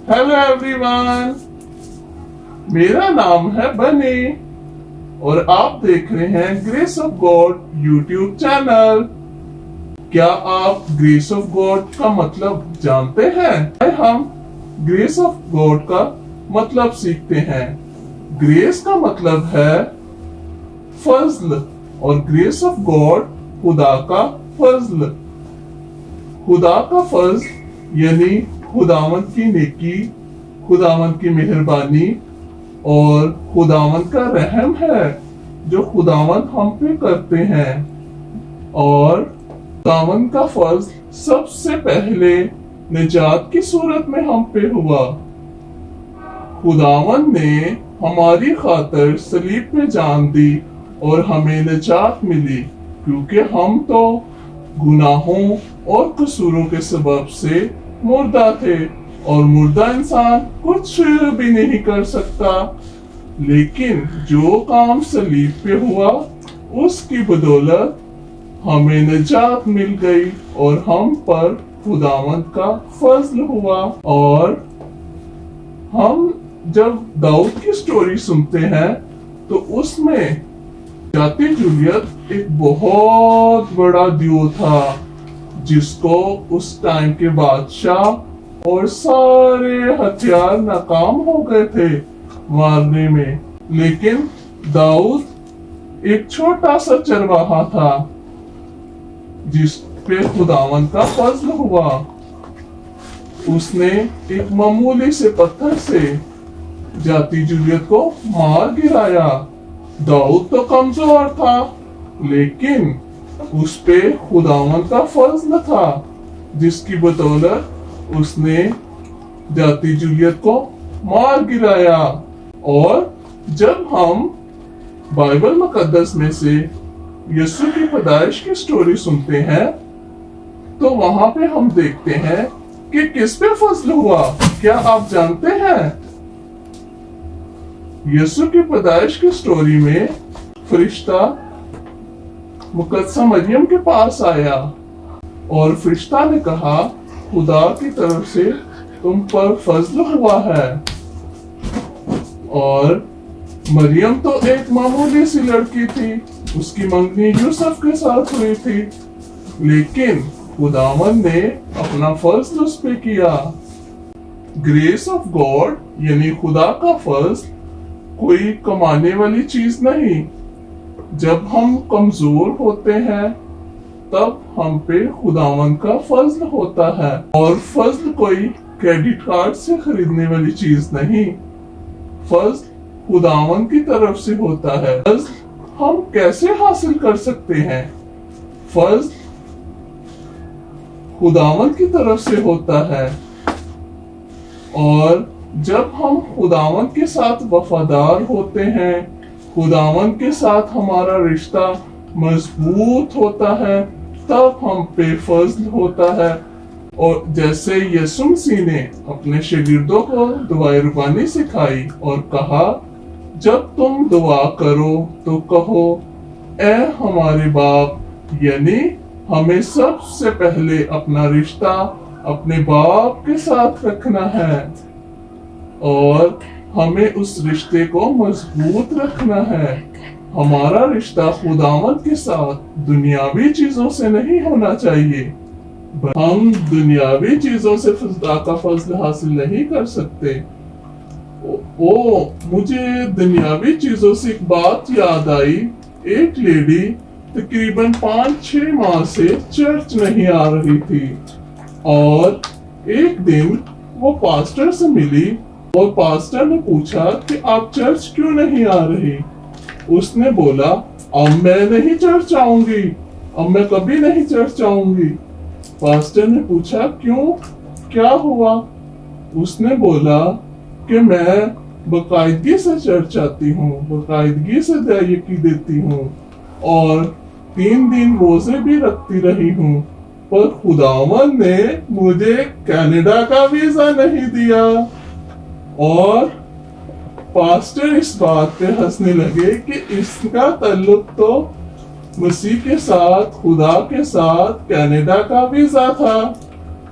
Hello everyone, मेरा नाम है बनी और आप देख रहे हैं grace of God YouTube channel. क्या आप ग्रेस ऑफ गॉड का मतलब जानते हैं? हम ग्रेस ऑफ गॉड का मतलब सीखते हैं। ग्रेस का मतलब है फजल और ग्रेस ऑफ गॉड खुदा का फजल। खुदा का फजल यानी खुदावंद की नेकी, खुदावंद की मेहरबानी और खुदावंद का रहम है जो खुदावंद हम पे करते हैं। और खुदावंद का फजल सबसे पहले निजात की सूरत में हम पे हुआ। खुदावंद ने हमारी खातिर सलीब पे जान दी और हमें निजात मिली, क्योंकि हम तो गुनाहों और कसूरों के सबब से मुर्दा थे और मुर्दा इंसान कुछ भी नहीं कर सकता। लेकिन जो काम सलीब पे हुआ उसकी बदौलत हमें निजात मिल गई और हम पर खुदावंद का फजल हुआ। और हम जब दाऊद की स्टोरी सुनते हैं तो उसमें जाती जूलियत एक बहुत बड़ा दियो था जिसको उस टाइम के बादशाह और सारे हथियार नाकाम हो गए थे मारने में। लेकिन दाऊद एक छोटा सा चरवाहा था जिस पे खुदावंद का फजल हुआ। उसने एक मामूली से पत्थर से जाती जूलियत को मार गिराया। दाऊद तो कमजोर था, लेकिन उस पे खुदावंद का फजल था जिसकी बदौलत उसने जाती जूलियत को मार गिराया। और जब हम बाइबल मुकद्दस में से यीशु की पैदाइश की स्टोरी सुनते हैं तो वहां पे हम देखते हैं कि किस पे फजल हुआ। क्या आप जानते हैं? यीशु की पैदाइश की स्टोरी में फरिश्ता मुकद्दसा मरियम के पास आया और फरिश्ता ने कहा, खुदा की तरफ से तुम पर फजल हुआ है। और मरियम तो एक मामूली सी लड़की थी, उसकी मंगनी यूसुफ के साथ हुई थी, लेकिन खुदावंद ने अपना फजल उस पे किया। ग्रेस ऑफ गॉड यानी खुदा का फजल कोई कमाने वाली चीज नहीं। जब हम कमजोर होते हैं तब हम पे खुदावंद का फजल होता है। और फजल कोई क्रेडिट कार्ड से खरीदने वाली चीज नहीं, फजल खुदावंद की तरफ से होता है। फजल हम कैसे हासिल कर सकते हैं? फजल खुदावंद की तरफ से होता है। और जब हम खुदावंद के साथ वफादार होते हैं, खुदावंद के साथ हमारा रिश्ता मजबूत होता है, तब हम पे फजल होता है। और जैसे यीशु मसीह ने अपने शागिर्दों को दुआए रुबानी सिखाई और कहा, जब तुम दुआ करो तो कहो, ऐ हमारे बाप, यानी हमें सबसे पहले अपना रिश्ता अपने बाप के साथ रखना है और हमें उस रिश्ते को मजबूत रखना है। हमारा रिश्ता खुदावंद के साथ दुनियावी चीजों से नहीं होना चाहिए। हम दुनियावी चीजों से खुदा का फजल हासिल नहीं कर सकते। मुझे दुनियावी चीजों से एक बात याद आई। एक लेडी तकरीबन 5-6 माह से चर्च नहीं आ रही थी और एक दिन वो पास्टर से मिली और पास्टर ने पूछा कि आप चर्च क्यों नहीं आ रही? उसने बोला, अब मैं नहीं चर्च आऊंगी, अब मैं कभी नहीं चर्च आऊंगी। पास्टर ने पूछा, क्यों, क्या हुआ? उसने बोला कि मैं बाकायदगी से चर्च आती हूँ, बाकायदगी से अदायगी देती हूँ और 3 दिन रोजे भी रखती रही हूँ, पर खुदावंद ने मुझे कनाडा का वीजा नहीं दिया। और पास्टर इस बात पे हंसने लगे कि इसका ताल्लुक तो मसीह के साथ, खुदा के साथ कनाडा का वीजा था।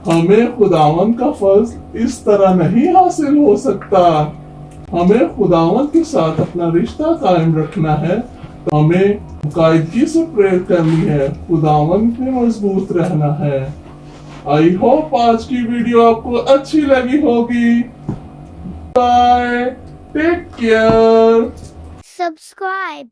हमें खुदावन का फजल इस तरह नहीं हासिल हो सकता। हमें खुदावन के साथ अपना रिश्ता कायम रखना है, तो हमें मुकायदगी से प्रेयर करनी है, खुदावन पे मजबूत रहना है। आई होप आज की वीडियो आपको अच्छी लगी होगी। Bye, take care. Subscribe.